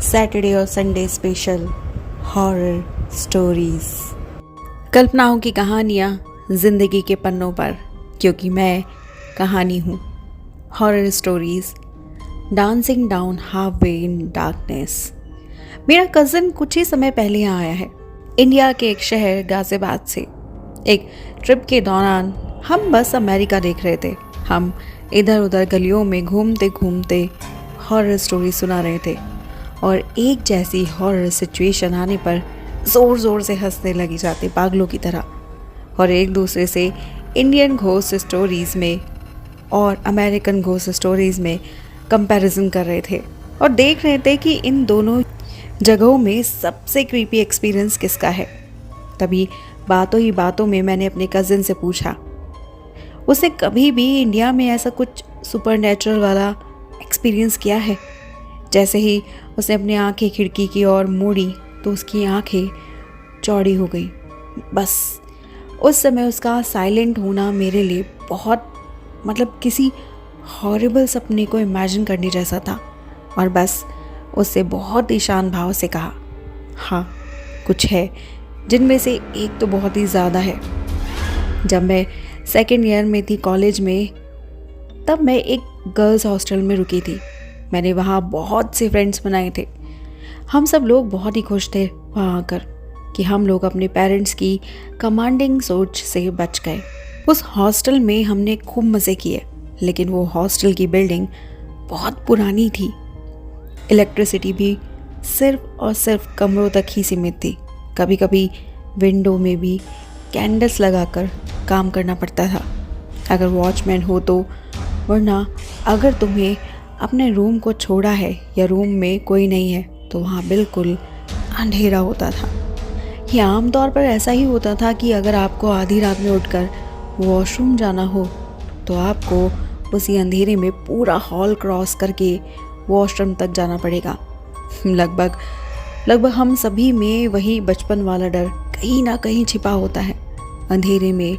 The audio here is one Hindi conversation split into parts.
सैटरडे और संडे स्पेशल हॉरर स्टोरीज। कल्पनाओं की कहानियाँ जिंदगी के पन्नों पर, क्योंकि मैं कहानी हूँ। Horror stories dancing down half way in darkness. मेरा कज़न कुछ ही समय पहले यहाँ आया है, इंडिया के एक शहर गाजियाबाद से। एक ट्रिप के दौरान हम बस अमेरिका देख रहे थे। हम इधर उधर गलियों में घूमते घूमते हॉरर स्टोरी सुना रहे थे और एक जैसी हॉरर सिचुएशन आने पर ज़ोर ज़ोर से हंसने लगी जाते पागलों की तरह, और एक दूसरे से इंडियन घोस्ट स्टोरीज़ में और अमेरिकन घोस्ट स्टोरीज़ में कंपैरिजन कर रहे थे और देख रहे थे कि इन दोनों जगहों में सबसे क्रीपी एक्सपीरियंस किसका है। तभी बातों ही बातों में मैंने अपने कज़न से पूछा, उसने कभी भी इंडिया में ऐसा कुछ सुपरनैचुरल वाला एक्सपीरियंस किया है। जैसे ही उसने अपनी आंखें खिड़की की ओर मोड़ी तो उसकी आंखें चौड़ी हो गई। बस उस समय उसका साइलेंट होना मेरे लिए बहुत किसी हॉरिबल सपने को इमेजिन करने जैसा था। और बस उससे बहुत ही शांत भाव से कहा, हाँ कुछ है, जिनमें से एक तो बहुत ही ज़्यादा है। जब मैं सेकेंड ईयर में थी कॉलेज में, तब मैं एक गर्ल्स हॉस्टल में रुकी थी। मैंने वहाँ बहुत से फ्रेंड्स बनाए थे। हम सब लोग बहुत ही खुश थे वहाँ आकर कि हम लोग अपने पेरेंट्स की कमांडिंग सोच से बच गए। उस हॉस्टल में हमने खूब मज़े किए, लेकिन वो हॉस्टल की बिल्डिंग बहुत पुरानी थी। इलेक्ट्रिसिटी भी सिर्फ और सिर्फ कमरों तक ही सीमित थी। कभी कभी विंडो में भी कैंडल्स लगाकर काम करना पड़ता था अगर वॉचमैन हो तो, वरना अगर तुम्हें अपने रूम को छोड़ा है या रूम में कोई नहीं है तो वहाँ बिल्कुल अंधेरा होता था। ये आमतौर पर ऐसा ही होता था कि अगर आपको आधी रात में उठकर वॉशरूम जाना हो तो आपको उसी अंधेरे में पूरा हॉल क्रॉस करके वॉशरूम तक जाना पड़ेगा। लगभग हम सभी में वही बचपन वाला डर कहीं ना कहीं छिपा होता है, अंधेरे में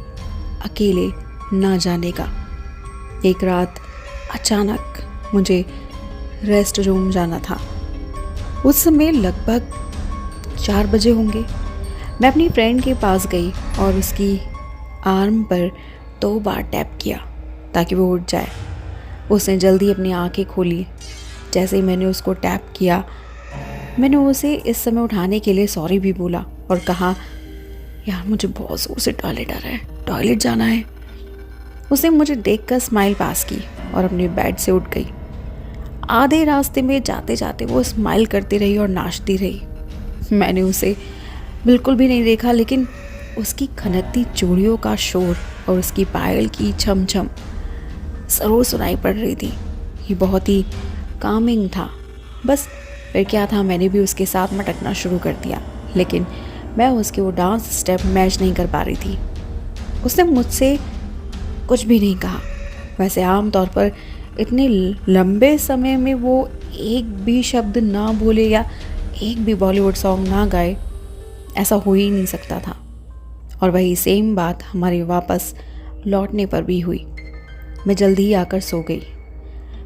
अकेले ना जाने का। एक रात अचानक मुझे रेस्ट रूम जाना था। उस समय लगभग 4 बजे होंगे। मैं अपनी फ्रेंड के पास गई और उसकी आर्म पर 2 बार टैप किया ताकि वो उठ जाए। उसने जल्दी अपनी आंखें खोली। जैसे ही मैंने उसको टैप किया, मैंने उसे इस समय उठाने के लिए सॉरी भी बोला और कहा, यार मुझे बहुत ज़ोर से टॉयलेट आ रहा है, टॉयलेट जाना है। उसने मुझे देखकर स्माइल पास की और अपने बेड से उठ गई। आधे रास्ते में जाते जाते वो स्माइल करती रही और नाचती रही। मैंने उसे बिल्कुल भी नहीं देखा, लेकिन उसकी खनकती चूड़ियों का शोर और उसकी पायल की छम छम ज़रूर सुनाई पड़ रही थी। ये बहुत ही कामिंग था। बस फिर क्या था, मैंने भी उसके साथ मटकना शुरू कर दिया, लेकिन मैं उसके वो डांस स्टेप मैच नहीं कर पा रही थी। उसने मुझसे कुछ भी नहीं कहा। वैसे आमतौर पर इतने लंबे समय में वो एक भी शब्द ना बोले या एक भी बॉलीवुड सॉन्ग ना गाए, ऐसा हो ही नहीं सकता था। और वही सेम बात हमारे वापस लौटने पर भी हुई। मैं जल्दी ही आकर सो गई।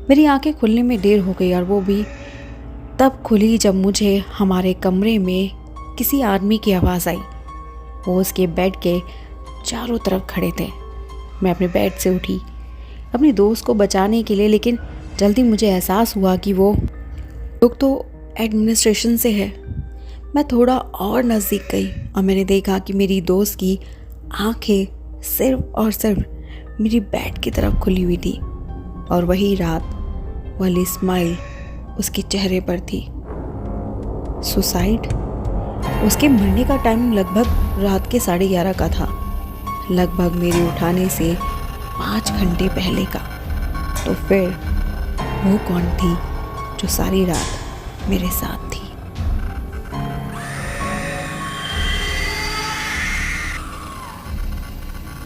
मेरी आंखें खुलने में देर हो गई और वो भी तब खुली जब मुझे हमारे कमरे में किसी आदमी की आवाज़ आई। वो उसके बेड के चारों तरफ खड़े थे। मैं अपने बेड से उठी अपनी दोस्त को बचाने के लिए, लेकिन जल्दी मुझे एहसास हुआ कि वो लोग तो एडमिनिस्ट्रेशन से है। मैं थोड़ा और नज़दीक गई और मैंने देखा कि मेरी दोस्त की आंखें सिर्फ और सिर्फ मेरी बेड की तरफ खुली हुई थी और वही रात वाली स्माइल उसके चेहरे पर थी। सुसाइड? उसके मरने का टाइम लगभग रात के 11:30 का था, लगभग मेरे उठाने से 5 घंटे पहले का। तो फिर वो कौन थी जो सारी रात मेरे साथ थी?